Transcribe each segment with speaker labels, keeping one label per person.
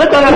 Speaker 1: ذکر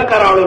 Speaker 1: ذکرانو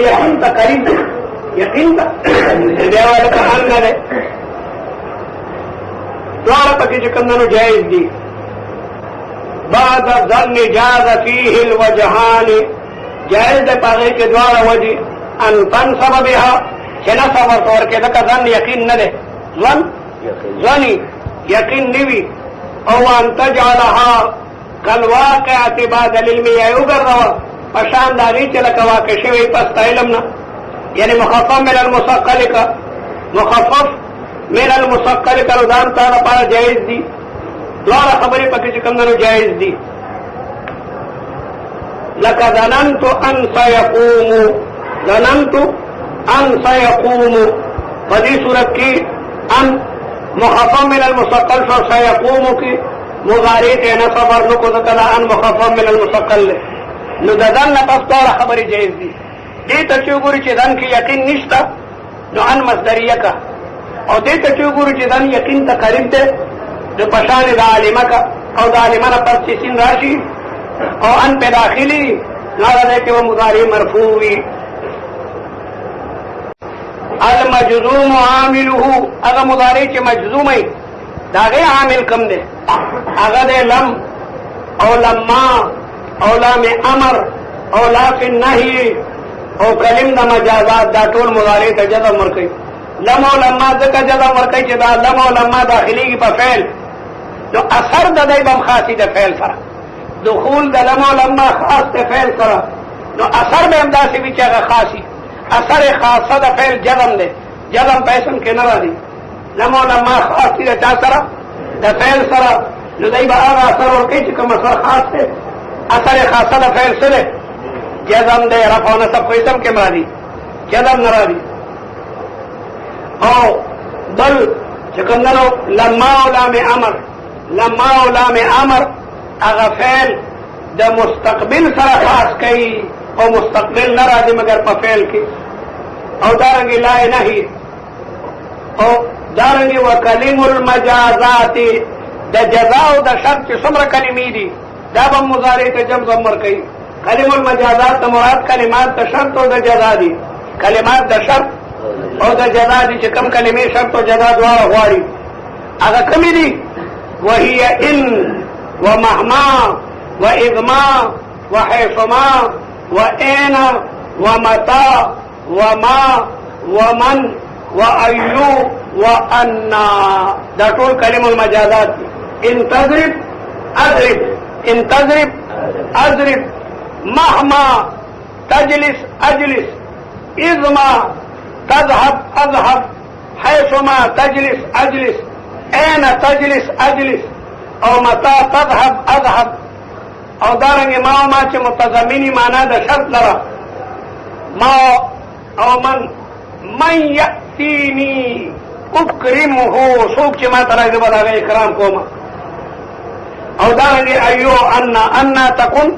Speaker 1: یقین تا قریب دے یقین تا دیوالا تا حل نہ دے دوارا پکی چکندنو جائز دی بعد الظن جاز فیه الوجہان جائز دے پاگئی کے دوارا وجی ان تنصب بها چنا صبر طور کے دکا ظن یقین نہ دے ظنی یقین نوی او ان تجعلها کالواقعات بعد العلم یعوگر روا پشان داغی چلکا واقع شوی پس تا علمنا یعنی مخفف من المسقل کا مخفف من المسقل کا رضان تانا پارا جائز دی دوارا خبری پکی چکندنو جائز دی لکا ظننت ان سیقوم فدی صورت کی ان مخفف من المسقل شو سیقوم کی مضاری تینا صبر نکو دکلا ان مخفف من المسقل لے نو دن نفس دوارا خبری جائز دی دیتا چو گوری چی دن کی یقین نشتا نو ان مصدریه کا او دیتا چو گوری چی دن یقین تا قریب دے نو پشان دا عالمہ کا او دا عالمہ نا پس چی سن راشی او ان پہ داخلی نارا دے کہ وہ مضاری مرفوعی المجزوم عاملہو اگا مضاری چی مجزومی دا غی عامل کم دے اگا دے لم او لما او لام امر او لاف النہی او کلم دا مجازات دا طول مضارع تا جزم ورکی لم او لما ذکا جزم ورکی چی دا لم او لما داخلی کی پا فعل نو اثر دا دی بم خاصی دا فعل سرا دخول دا لم او لما خاص دا فعل سرا نو اثر بے امداسی بھی چاگا خاصی اثر خاصا دا فعل جزم دے جزم پیسن کے نرا دی لم او لما خاصی دا چا سرا دا فعل سرا نو دی با آغا اثر ورکی چی کم اثر خاص دے اثر خاصا دا فعل سرے جزم دے رفع و نصب کو اسم کے مرادی جزم نرادی او بل چکندنو لما و لام امر اغا فعل دا مستقبل سر خاص کئی او مستقبل نرادی مگر پا فعل کی او دارنگی لائے نہیں او دارنگی وکلم المجازاتی دا جزاو دا شرط چی سمر کلمی دی دا بم مضارع تا جم زمر کئی کلم المجازات تا مراد کلمات دا شرط و دا جزا دی کلمات دا شرط او دا جزا دی چی کم کلمی شرط و جزا دوارا غواری اگا کمی دی وہی ان و مہما و اذما و حیثما و این و متا و ما و من و ایو و انا دا طول کلم المجازات ان تضرب اضرب مهما تجلس اجلس اذما تذهب اذهب حيثما تجلس اجلس اين تجلس اجلس او متى تذهب اذهب او دارنگی ما چه متضمنی مانا دا شرط لرا ما او من یأتینی اکرمه سوک چه ما ترائی دبا دا اکرام کوما او دارنگی ایو انا تکن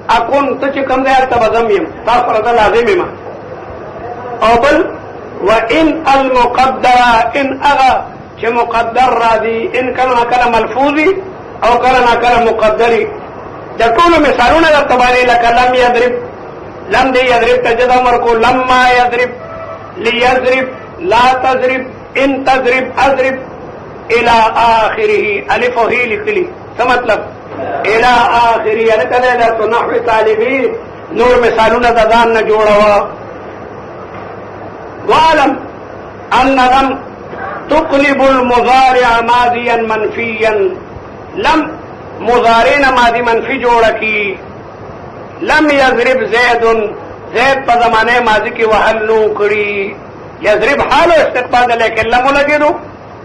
Speaker 1: اکن تچ کم دے تب ضمیم تاثرت لازم ما او بل و ان المقدر ان اغا چه مقدر را دی ان کلنا کل ملفوظی او کلنا کل مقدری دا طول مثالون دا تبانی لکا لم یضرب لم دی یضرب تجد مرکو لما یضرب لیضرب لا تضرب ان تضرب اضرب الى آخره الف و ہی لکلی سا مطلب الى آخری لکنے دا تو نحو طالبی نور مثالون دا دان نجوڑوا وعلم ان لم تقلب المضارع ماضیا منفیا لم مضارعنا ماضی منفی جوڑا کی لم یضرب زید پا زمانے ماضی کی وحل نو کری یضرب حال و استقبال لیکن لم لگے دو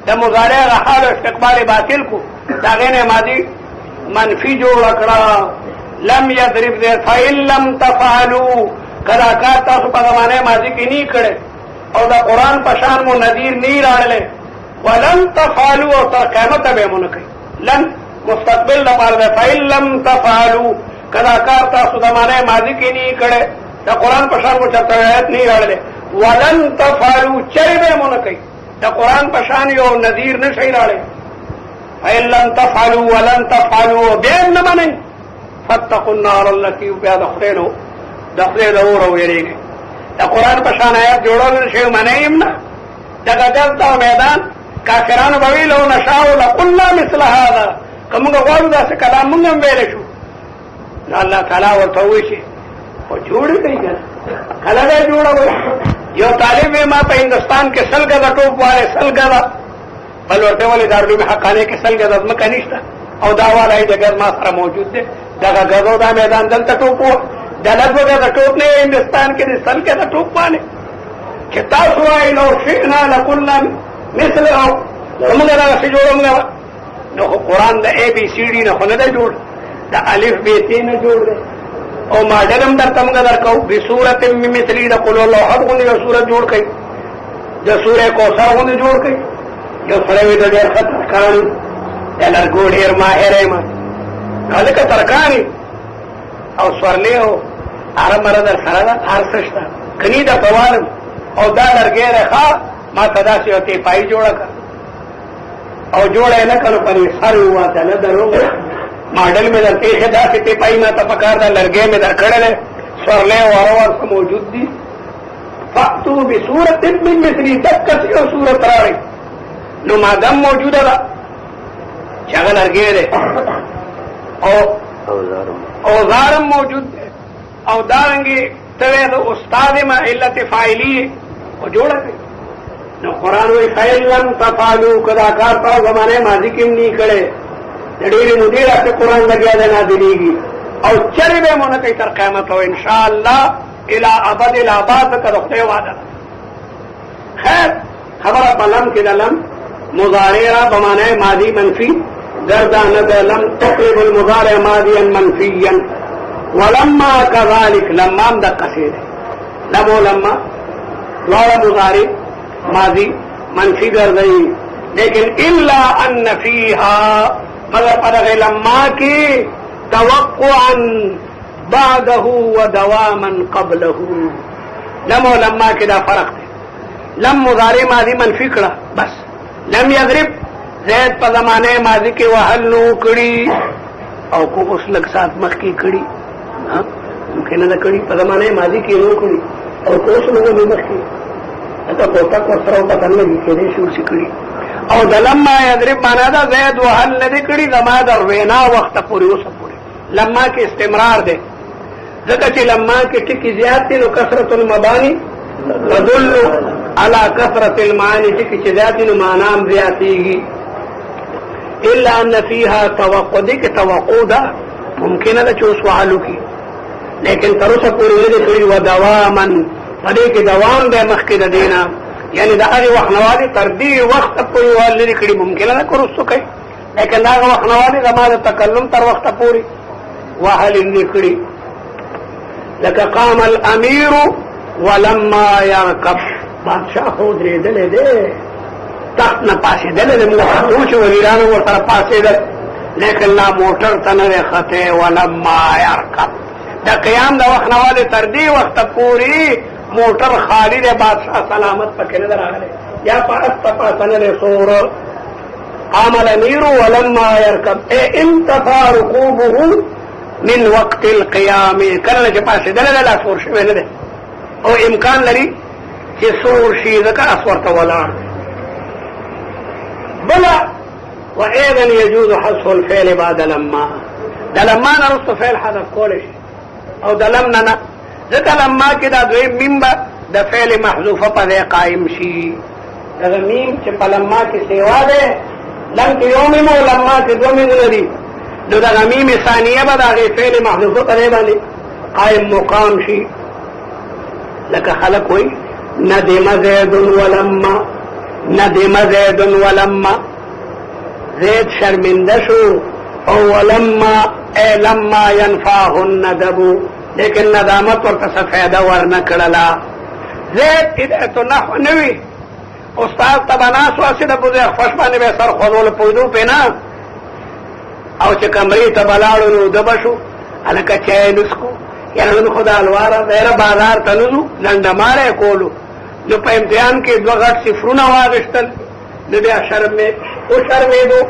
Speaker 1: دا مضارع حال و استقبال باطل کو داغین ماضی منفی جوڑا کرا لم یضرب زید فإن لم تفعلوا کدا کار تاسو پا زمانے ماضی کی نہیں کڑے اور دا قرآن پشان مو نذیر نہیں راڑلے ولن تفعلوا اور تا قیمت بے منکی لن مستقبل لپار دے فإن لم تفعلوا کدا کار تاسو زمانے ماضی کی نہیں کڑے دا قرآن پشان کو چرتا آیت نہیں راڑلے ولن تفعلوا چر بے منکی دا قرآن پشان یو نذیر نشی راڑے فإن لم تفعلوا ولن تفعلوا بین نمانی فاتقوا النار التي بها دخلینو دخلین اور ویرے گئے د قرآن په شان آیات جوړول شی منیم نه دغه دلته میدان کافرانو به وی لو نشاء لقلنا مثل هذا که موږ غواړو داسې کلام موږ هم ویلی شو نو الله تعالی ورته وایي چې خو جوړې کوي که نه کله به یې جوړوئ یو طالب ما په هندوستان کې 100 ګزه ټوپ والی 100 ګزه بل ورته ولې دارالعلوم حقانیه کې 100 ګزه ځمکه نشته او دا والی د ګز ما سره موجود دی دغه ګزو دا میدان دلته ټوپ و د 2 ګزه ټوپ نه هندوستان کې د 100 ګزه ټوپ باندې چې تاسو وایئ لو شئنا لقلنا مثله موږ دغسې جوړوو نو خو قرآن د ABCD نه خو نه دی جوړ د الف ب ت نه جوړ دی او ماډل هم درته موږ درکوو بصورت من مثلي د قل الله احد غوندې یو صورت جوړ کړئ د سورې کوثر غوندې جوړ کړئ یو سړی وي د ډېر ښه ترکاڼي د لرګو ډېر ماهر یم هلکه ترکاڼي او سورلې او هره مره در سره ده هر څه شته کني درته وایم او دا لرګی دی ښه ما ته داسې یو تیپایي جوړه کړه او جوړه نه کړو په سر وواته نه دروغ ماډل مې درته ایښی داسې تیپایي ما ته پکار ده لرګی مې در کړی دی سورلی وارور څه موجود دي فأتو بصورت من مثلي دقسې یو صورت راوړئ نو ماده هم موجوده ده چې هغه لرګی دی او اوزارم موجود دی او دارنګې ته وایې د استاد یم علت فاعلي او جوړه کړئ نو قرآن وی فیل لم تفعلوا کدا کار تاسو زمانه ماضی کې نه کړي د ډېرې مودې راته قرآن لګیا دی نازلېږي او چرې به مونږ کوي تر قیامت او ان شاء الله الى ابد الاباد کړه خدای وعده خیر خبره په لم کې د لم مضارع را بمانه ماضی منفی گردان د لم تقرب المضارع ماضيا منفيا ولما كذلك لما د قصيد لما لولا مضارع ماضی منفی گردئی لیکن الا ان فیها مگر پدغ لما کی توقعا بعده ودواما قبله لم و لما کی دا فرق دی لم مضارع ماضی منفی کړه بس لم یضرب زید په زمانه ماضی کې وهل نو کړي او کو اوس لږ سات مخ کې کړي ممکن نه کړي په زمانه ماضی کې نو کړي او کو اوس نو مخ کې اته کوټه کو سره په تنه کې دې شو سکړي او د لما یضرب معنا دا زید وهل نه کړي زما د وینا وخت پورې اوس پورې لما کې استمرار ده ځکه چې لما کې ټکی زیات دي نو کثرت المبانی تدل على كثرة المعاني ټکی چې زیات نو معنا هم زیاتېږي الا ان فيها توقع دي کې توقع ده ممکن ده چې اوس وهلو کې لیکن تر اوسه پورې نه کړي و دواما پدې کې دوام به مخکې د دینا یعنی د هغه وخت نوادي تر دې وخت پورې ولري کړي ممکن نه کورسو کوي لیکن دا وخت نوادي زموږ تکلم تر وخت پورې وهل نه کړي لکه قام الامير ولما يركب بادشاہ خو درې دلې دې تخت نه پاسې دلې موږ چې ویرانو ورته پاسې ده لیکن لا موټر ته نه خته ولما يركب دا قیام د وخت نوادي تر دې وخت پورې موټر خالی دے بادشاہ سلامت پکنے در آگلے یا پاست پاسنے دے سور قام الامیر ولما يركب اے انتفا رکوبه من وقت القیام کرنے چے پاسے دلے دلے سور شوے ندے او امکان لری چے سور شیدکا اسورت ولان بلا و ایضا يجوز حذف الفعل بعد لما دلما نرست فعل حذف کولش او دلمنا ذکر لما کې دا دوی میم با د فعل محذوفه په قائم شي دا میم چې په لما کې سیوا ده لم کې یو میم او لما کې دوه میم لري نو دا میم ثانیه به دا فعل محذوفه په باندې قائم مقام شي لکه خلق وي ندم زید ولما ندم زید ولما زید شرمنده شو او ولما اے لما ينفعه الندب لیکن ندامت ورته فائدہ ورنه کړلا زید هدایت نحو نوی استاد تبناس واسده بوزه خوش باندې به سر خودول پویدو پینا او چې کمرې ته بلاړو نو دبشو الکه چای نسکو یاره نو خدا الواره غیر بازار تنزو لنډماره کولو نو په امتحان کې دوه غټ صفرونه واغشتل نو بیا شرم می او شرمېدو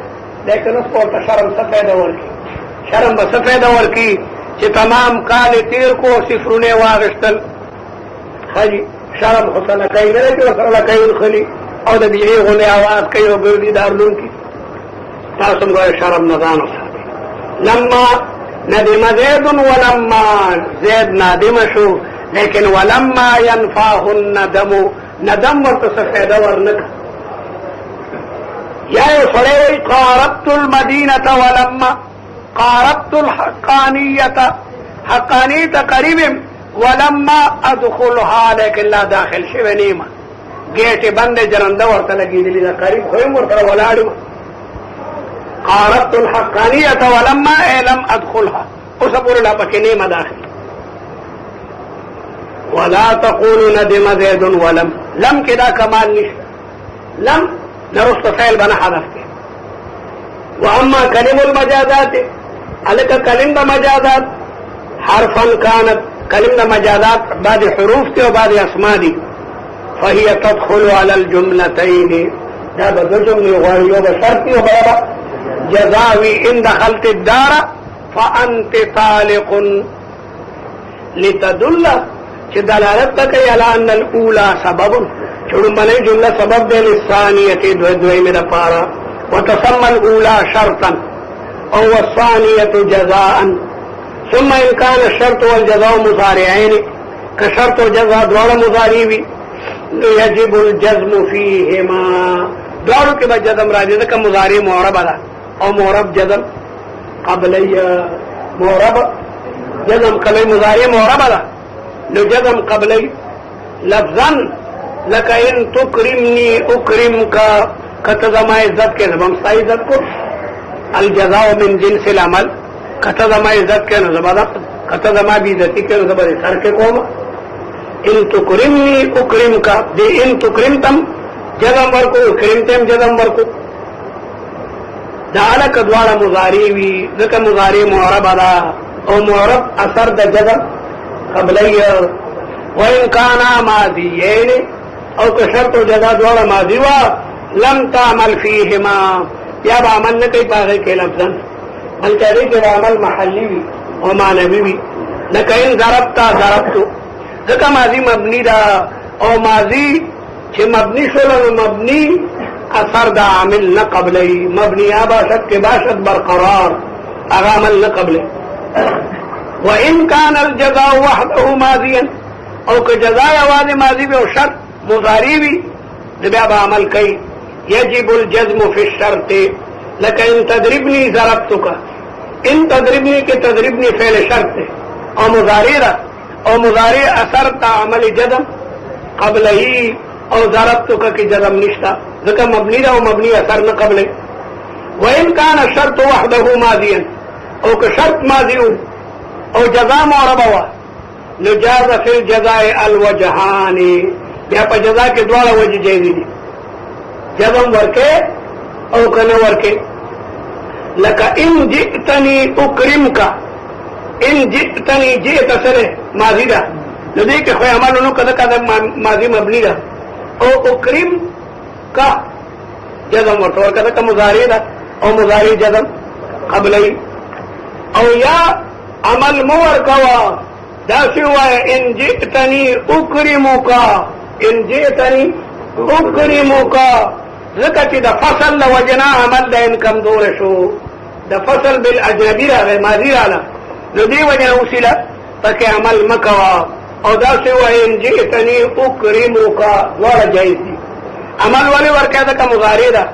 Speaker 1: لیکن اوس ورته شرم څه فائدہ ورکی شرم به څه فائدہ ورکی چې تمام کال تیر کو صفرونه واغشتل خلی شرم خسنه کوي نه چې ورسره کوي خلی او د بیعي غونې آواز کوي او ګردي دارلون کی تاسو موږ شرم نه ځان وساتئ. لما ندم زید ولما زید نادم شو لیکن ولما ينفاه الندم ندم ورته څه فایده ورنکړه. یا یو سړی وایي قاربت المدینة ولما قاربت الحقانیة حقانی ته قریب ولما ادخلها لیکن لا داخل شوی نیمه گیټ بند جرنده ورته لګېدلې ده قریب خو هم ورسره ولاړ. قاربت الحقانیة ولما لم ادخلها اوس پورې لا پکې نیمه داخل. ولا تقولوا ندم زید ولم لم کې دا کمال نشته. لم نرست فعل بنا حذف کې. واما كلم المجازات الک کلم د مجازات حرفا كانت کلم د مجازات بعد حروف ته او بعد اسماء دي فهي تدخل على الجملتين دا به جمله غواړي او شرط او بابا جزاوي ان دخلت الدار فانت طالق لتدل چې دلالت کوي على ان الاولى سبب چړمنه جمله سبب دی للثانيه دویمه د پاره وتسمى الاولى شرطا او الثانيه جزاء ثم ان كان الشرط والجزاء مضارعين كشرط وجزاء دوړه مضارع وي يجب الجزم فيهما دوړو کې به جزم راځي ځکه مضارع معرب ده او معرب جزم قبلي معرب جزم قبلي مضارع معرب ده نو جزم قبلي لفظا لك ان تكرمني اكرمك كتزما عزت کے زبم ستا عزت کو الجزاء من جنس العمل کتزما عزت کے زبم کتزما بھی عزتی کے زبم سر کے قوم ان تکرمنی اکرمک دی ان تکرمتم جزم ورکو اکرمتم جزم ورکو دالک دوارا مضاری وی ذکر مضاری معرب ادا او معرب اثر د جزم قبلی وان کانا ماضیین او که شرط و جزا دوارا ماضی وا لم تعمل فيهما یا با عمل نہ کوي پاغه کې لفظا بلکې دې کې عمل محلي وي او معنوي وي. لکه ان ضربت ځکه ماضي مبني دا او ماضي چې مبني شول مبني اثر دا عامل نه قبلي مبني باشد کې باشد برقرار هغه عمل نه قبلي. وان كان الجزاء وحده ماضيا او که جزاء واضح ماضي به او شرط مضارع وي بیا به عمل کوي. يجب الجزم في الشرط لك ان تضربني ضربتك ان تضربني کے تضربني فعل شرط او مضارع او مضارع اثر تا عمل جزم قبل ہی او ضربتك کی جزم نشتا ذکر مبنی او مبنی اثر نہ قبل. وان كان الشرط وحده ماضيا او کہ شرط ماضی او جزاء معرب ہوا نجاز في الجزاء الوجهان یا په جزاء کې دواړه وجه جایز دي جزم ورکه او کنه ورکه. لك ان جئتني اكرمك ان جئتني جئت سره ماضی ده نو دې کې خو عملونو کده ماضی مبني ده او اکرم کا جزم ورته کده مضارع ده او مضارع جزم قبلی او یا عمل مور کوا دا سوای ان جئتني اكرمك ان جئتني اکرمک ذکر چې د فصل لوجنا عمل د ان کمزور شو د فصل بالاجنبی راغی ماضی راغله نو دی وجه وسیله پکې عمل مکوا او دا څه وایي ان جئتني اکرمک ولا جایز دي. عمل ولی ورکه دا مضارع ده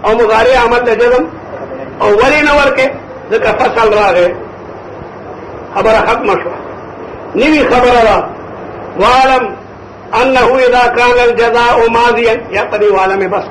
Speaker 1: او مضارع عمل د جزم او ولی نه ورکه ذکر فصل راغی خبره ختمه شو. نوی خبره ده وعلم انه اذا كان الجزاء ماضيا یا پدې والا میں بس